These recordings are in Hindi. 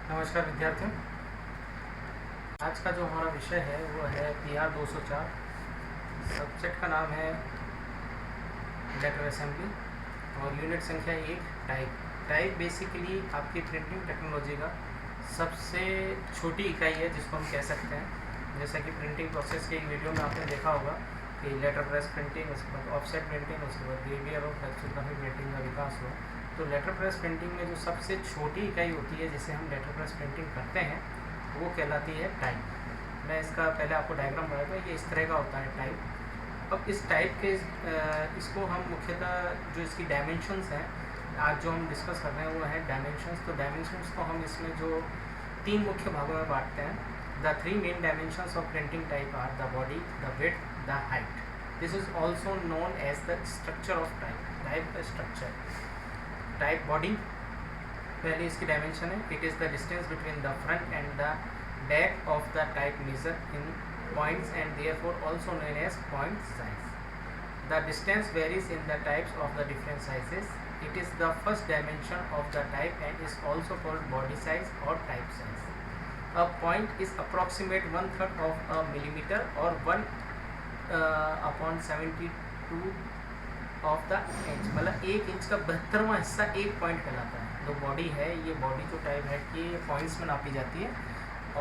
नमस्कार विद्यार्थियों। आज का जो हमारा विषय है वो है PR 204। सब्जेक्ट का नाम है लेटर असेंबली और यूनिट संख्या 1 टाइप। टाइप बेसिकली आपकी प्रिंटिंग टेक्नोलॉजी का सबसे छोटी इकाई है जिसको हम कह सकते हैं। जैसा कि प्रिंटिंग प्रोसेस के एक वीडियो में आपने देखा होगा कि लेटर प्रेस प्रिंटिंग, उसके बाद ऑफसेट प्रिंटिंग, उसके बाद बिहेवियर और फ्लेक्सिग्राफी प्रिंटिंग का विकास हुआ। तो लेटर प्रेस प्रिंटिंग में जो सबसे छोटी इकाई होती है जिसे हम लेटर प्रेस प्रिंटिंग करते हैं वो कहलाती है टाइप। मैं इसका पहले आपको डायग्राम बनाया था, ये इस तरह का होता है टाइप। अब इस टाइप के इसको हम मुख्यतः जो इसकी डायमेंशंस हैं आज जो हम डिस्कस कर रहे हैं वो है डायमेंशंस। तो डायमेंशंस को हम इसमें जो 3 मुख्य भागों में बांटते हैं। The 3 main dimensions of printing type are the body, the width, the height. This is also known as the structure of type. Type का स्ट्रक्चर, टाइप बॉडी पहले इसकी डायमेंशन है। It is the distance between the front and the back of the type measure in points and therefore also known as point size. The distance varies in the types of the different sizes. It is the first dimension of the type and is also called body size और type size. A point is approximate 1/3 of a millimetre और 1/72 ऑफ द इंच, मतलब 1 इंच का 72वां हिस्सा एक पॉइंट कहलाता है। जो बॉडी है, ये बॉडी जो टाइप है कि पॉइंट्स में नापी जाती है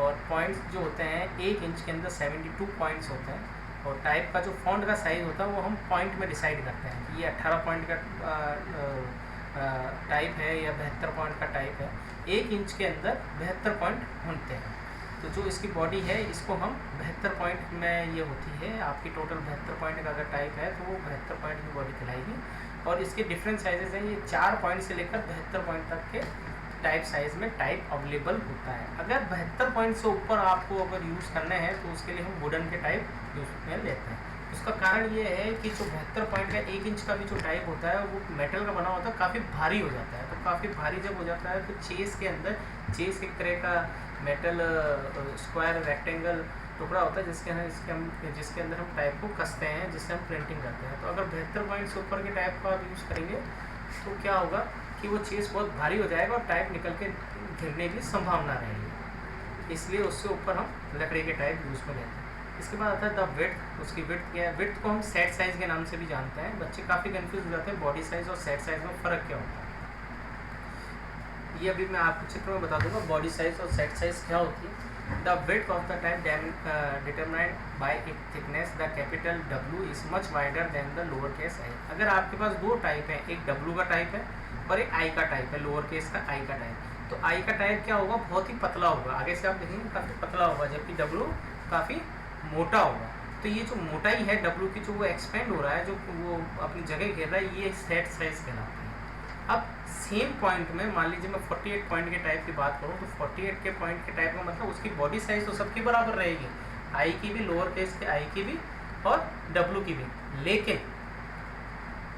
और पॉइंट्स जो होते हैं 1 इंच के अंदर 72 पॉइंट्स होते हैं। और टाइप का जो फॉन्ट का साइज़ होता है वो हम पॉइंट में डिसाइड करते हैं कि ये 18 पॉइंट का टाइप है या 72 पॉइंट का टाइप है। 1 इंच के अंदर 72 पॉइंट होते हैं। तो जो इसकी बॉडी है इसको हम 72 पॉइंट में ये होती है। आपकी टोटल 72 पॉइंट का अगर टाइप है तो वो 72 पॉइंट की बॉडी कहलाएगी। और इसके डिफरेंट साइजेस हैं, ये 4 पॉइंट से लेकर 72 पॉइंट तक के टाइप साइज़ में टाइप अवेलेबल होता है। अगर 72 पॉइंट से ऊपर आपको अगर यूज़ करने हैं तो उसके लिए हम वुडन के टाइप यूज़ में लेते हैं। उसका कारण ये है कि जो 72 पॉइंट का 1 इंच का भी जो टाइप होता है वो मेटल का बना होता है, काफ़ी भारी हो जाता है। तो काफ़ी भारी जब हो जाता है तो चेस के अंदर, चेस एक तरह का मेटल स्क्वायर रेक्टेंगल टुकड़ा होता है जिसके अंदर हम टाइप को कसते हैं, जिससे हम प्रिंटिंग करते हैं। तो अगर 72 पॉइंट से ऊपर के टाइप का आप यूज़ करेंगे तो क्या होगा कि वो चीज़ बहुत भारी हो जाएगा और टाइप निकल के गिरने की संभावना रहेगी। इसलिए उससे ऊपर हम लकड़ी के टाइप यूज़ में लेते हैं। इसके बाद आता है द विड्थ। उसकी विड्थ क्या है? विड्थ को हम सेट साइज़ के नाम से भी जानते हैं। बच्चे काफ़ी कंफ्यूज हो जाते हैं बॉडी साइज़ और सेट साइज़ में फ़र्क क्या होता है। ये अभी मैं आपको चित्र में बता दूंगा बॉडी साइज़ और सेट साइज़ क्या होती है। The width of the type determined by it thickness. The capital W is much wider than the lower case I. अगर आपके पास 2 टाइप हैं, एक W का टाइप है और एक I का टाइप है, लोअर केस का I का टाइप। तो I का टाइप क्या होगा? बहुत ही पतला होगा। आगे से आप देखेंगे काफ़ी पतला होगा, जबकि W काफ़ी मोटा होगा। तो ये जो मोटाई है W की, जो वो एक्सपेंड हो रहा है, जो वो अपनी जगह घेर रहा है, ये सेट साइज़ कहलाता है। अब सेम पॉइंट में मान लीजिए मैं 48 पॉइंट के टाइप की बात करूँ तो 48 के पॉइंट के टाइप का मतलब उसकी बॉडी साइज़ तो सबकी बराबर रहेगी, I की भी, लोअर केस के I की भी और W की भी। लेकिन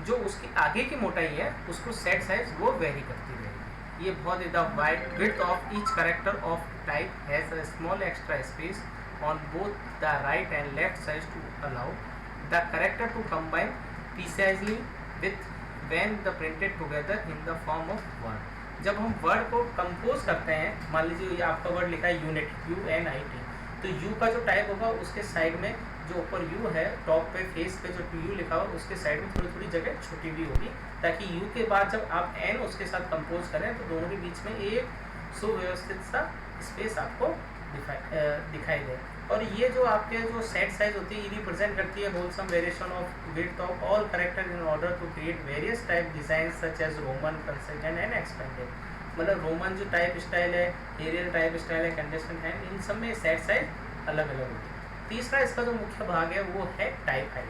जो उसकी आगे की मोटाई है उसको सेट साइज वो वेरी करती रहेगी। ये बहुत the wide width of each character of type has a small extra space on both the right and left side to allow the character to combine precisely with when the printed together in the form of word। जब हम वर्ड को कंपोज करते हैं, मान लीजिए ये आपका वर्ड लिखा है यूनिट, UNIT, तो U का जो टाइप होगा उसके साइड में जो ऊपर U है, टॉप पे फेस पे जो U लिखा हुआ उसके साइड में थोड़ी थोड़ी जगह छोटी भी होगी, ताकि U के बाद जब आप N उसके साथ कंपोज करें तो दोनों के बीच में एक सुव्यवस्थित सा स्पेस आपको दिखाई दे। और ये जो आपके जो सेट साइज होती है ये रिप्रेजेंट करती है wholesome variation of width of all character in order to create various type design such as Roman, condensed and expanded. मतलब रोमन जो टाइप स्टाइल है, एरियल टाइप स्टाइल है, कंडेंस्ड है, इन सब में सेट साइज अलग अलग होती है। तीसरा इसका जो मुख्य भाग है वो है टाइप हाइट।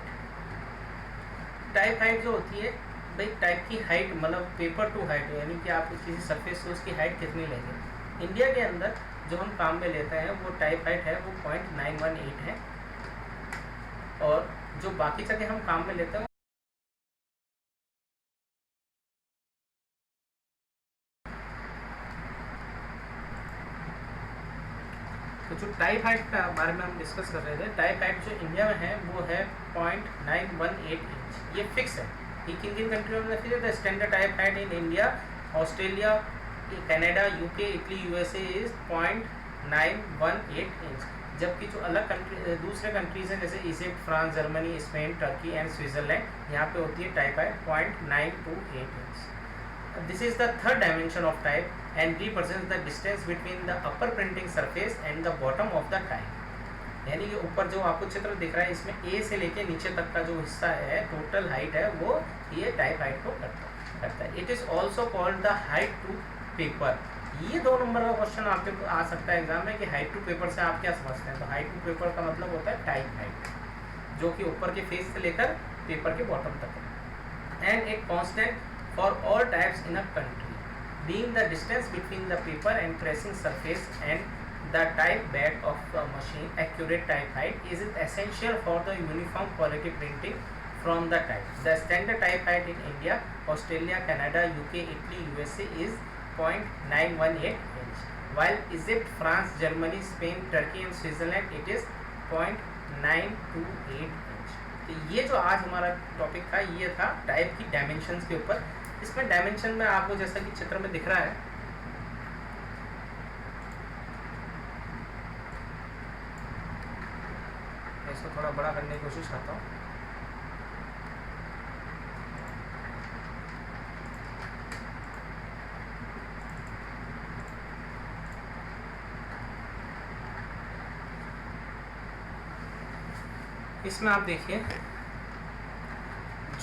टाइप हाइट जो होती है भाई, टाइप की हाइट मतलब पेपर टू हाइट, यानी कि आप किसी सरफेस से उसकी हाइट कितनी लेंगे। इंडिया के अंदर जो हम काम में लेते हैं वो टाइप हाइट है वो 0.918 है, और जो बाकी जगह हम काम में लेते हैं तो जो टाइप हाइट का बारे में हम डिस्कस कर रहे थे, टाइप हाइट जो इंडिया में है वो है 0.918 इंच। ये फिक्स है। एक इंडियन कंट्री में the standard type height in India, Australia, Canada, UK, Italy, USA is 0.918 inch. जबकि जो अलग कंट्री दूसरे कंट्रीज हैं जैसे Egypt, France, Germany, Spain, Turkey and Switzerland, यहाँ पे होती है type height 0.928 inch. This is the third dimension of type and represents the distance between the upper printing surface and the bottom of the type. यानी कि ऊपर जो आपको चित्र दिख रहा है इसमें ए से लेके नीचे तक का जो हिस्सा है, टोटल हाइट है, वो ये टाइप हाइट को करता है। It is also called the height to paper. ये 2 नंबर का क्वेश्चन आपके आ सकता है एग्जाम में कि हाइट टू पेपर से आप क्या समझते हैं। तो हाइट टू पेपर का मतलब होता है टाइप हाइट, जो कि ऊपर के फेस से लेकर पेपर के बॉटम तक है। And a constant for all types in a country being the distance between the paper and pressing surface and the type bed of the machine. Accurate type height is essential for the uniform quality printing from the type. The standard type height in India, Australia, Canada, UK, Italy, USA is 0.918 inch, while Egypt, France, Germany, Spain, Turkey and Switzerland it is 0.928 inch. तो ये जो आज हमारा टॉपिक था ये था टाइप की डायमेंशंस के ऊपर। इसमें डायमेंशन में आपको जैसा कि चित्र में दिख रहा है, इसको थोड़ा बड़ा करने की कोशिश करता हूँ। इसमें आप देखिए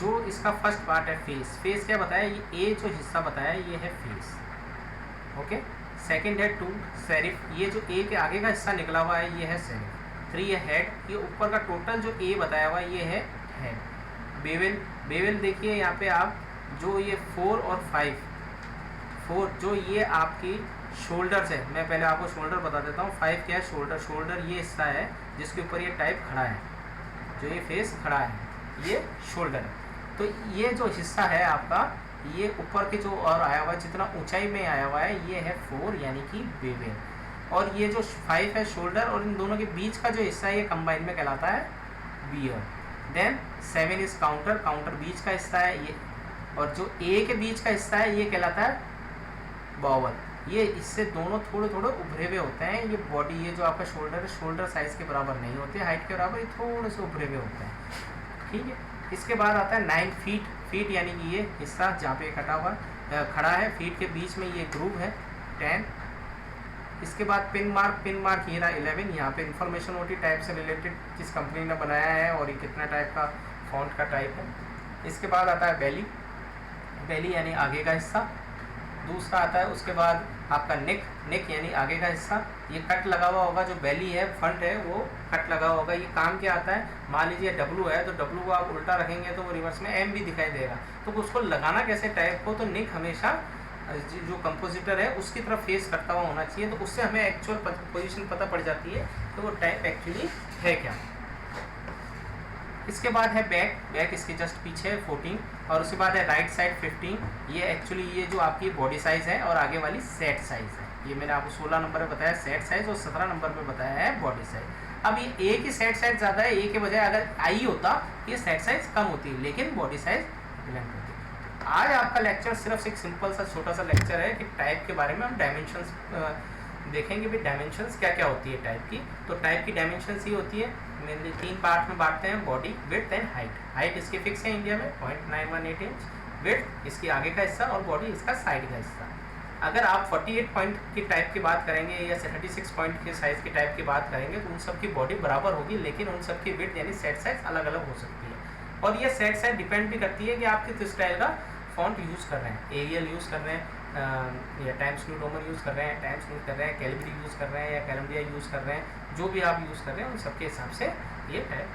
जो इसका फर्स्ट पार्ट है फेस। फेस क्या बताया, ये ए जो हिस्सा बताया ये है फेस, ओके। सेकंड है टू सेरिफ, ये जो ए के आगे का हिस्सा निकला हुआ है ये है सेरिफ। 3 है हेड, ये ऊपर का टोटल जो ए बताया हुआ ये है हेड। बेवल, बेवल देखिए यहाँ पे आप जो ये 4 और 5, 4 जो ये आपकी शोल्डर्स है, मैं पहले आपको शोल्डर बता देता हूँ। 5 क्या है, शोल्डर। शोल्डर ये हिस्सा है जिसके ऊपर ये टाइप खड़ा है, जो ये फेस खड़ा है ये शोल्डर है। तो ये जो हिस्सा है आपका ये ऊपर के जो और आया हुआ है, जितना ऊंचाई में आया हुआ है ये है 4 यानी कि बेवल। और ये जो 5 है शोल्डर, और इन दोनों के बीच का जो हिस्सा है ये कंबाइन में कहलाता है beard. Then 7 is counter, counter बीच का हिस्सा है ये, और जो ए के बीच का हिस्सा है ये कहलाता है बावल। ये इससे दोनों थोड़े थोड़े उभरे हुए होते हैं। ये बॉडी, ये जो आपका शोल्डर है, शोल्डर साइज के बराबर नहीं होते, हाइट के बराबर, ये थोड़े से उभरे हुए होते हैं, ठीक है। इसके बाद आता है 9 फीट। फीट यानी कि ये हिस्सा जहाँ पे कटा हुआ खड़ा है, फीट के बीच में ये ग्रूव है 10। इसके बाद पिन मार्क, पिन मार्क ये रहा 11। यहाँ पे इंफॉर्मेशन होती टाइप से रिलेटेड, किस कंपनी ने बनाया है और ये कितना टाइप का फॉन्ट का टाइप है। इसके बाद आता है बेली, बेली यानी आगे का हिस्सा। दूसरा आता है उसके बाद आपका नेक, नेक यानी आगे का हिस्सा। ये कट लगा हुआ होगा, जो बेली है फ्रंट है वो कट लगा हुआ होगा। ये काम क्या आता है, मान लीजिए डब्लू है तो डब्लू को आप उल्टा रखेंगे तो वो रिवर्स में एम भी दिखाई देगा। तो उसको लगाना कैसे टाइप को, तो नेक हमेशा जो कंपोजिटर है उसकी तरफ फेस करता हुआ होना चाहिए, तो उससे हमें एक्चुअल पोजीशन पता पड़ जाती है तो वो टाइप एक्चुअली है क्या। इसके बाद है बैक, बैक इसके जस्ट पीछे है 14, और उसके बाद है राइट साइड 15। ये एक्चुअली ये जो आपकी बॉडी साइज़ है और आगे वाली सेट साइज़ है। ये मैंने आपको 16 नंबर में बताया सेट साइज़ और 17 नंबर में बताया है बॉडी साइज़। अब ये ए की सेट साइज़ ज़्यादा है, ए के बजाय अगर आई होता ये सेट साइज़ कम होती, लेकिन बॉडी साइज़ ब्लैंक होती। आज आपका लेक्चर सिर्फ एक सिंपल सा छोटा सा लेक्चर है कि टाइप के बारे में हम डायमेंशंस देखेंगे भी, डायमेंशंस क्या क्या होती है टाइप की। तो टाइप की डायमेंशंस ये होती है मेनली 3 पार्ट में बांटते हैं, body, width and height. Height इसकी फिक्स है इंडिया में 0.918 इंच, विड्थ इसकी आगे का हिस्सा और बॉडी इसका साइड का हिस्सा। अगर आप 48 पॉइंट की टाइप की बात करेंगे या 36 पॉइंट के साइज़ की टाइप की बात करेंगे तो उन सब की बॉडी बराबर होगी, लेकिन उन सब की विड्थ यानी सेट साइज अलग अलग हो सकती है। और ये सेट साइज डिपेंड भी करती है कि आप किस स्टाइल का फॉन्ट यूज़ कर रहे हैं, एरियल यूज़ कर रहे हैं या टाइम्स न्यू रोमन यूज़ कर रहे हैं, टाइम्स यूज़ कर रहे हैं, कैलिब्री यूज़ कर रहे हैं या कैलम्बिया यूज़ कर रहे हैं। जो भी आप यूज़ कर रहे हैं उन सबके हिसाब से ये टाइप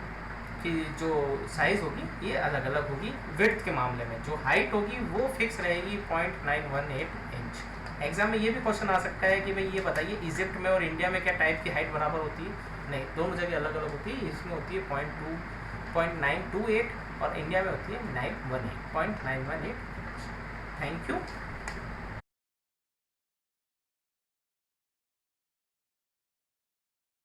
की जो साइज़ होगी ये अलग अलग होगी। विड्थ के मामले में जो हाइट होगी वो फिक्स रहेगी 0.918 इंच। एग्जाम में ये भी क्वेश्चन आ सकता है कि भाई ये बताइए इजिप्ट में और इंडिया में क्या टाइप की हाइट बराबर होती है? नहीं, दोनों जगह अलग अलग होती है। इसमें होती है 0.928 और इंडिया में होती है 0.918। Thank you.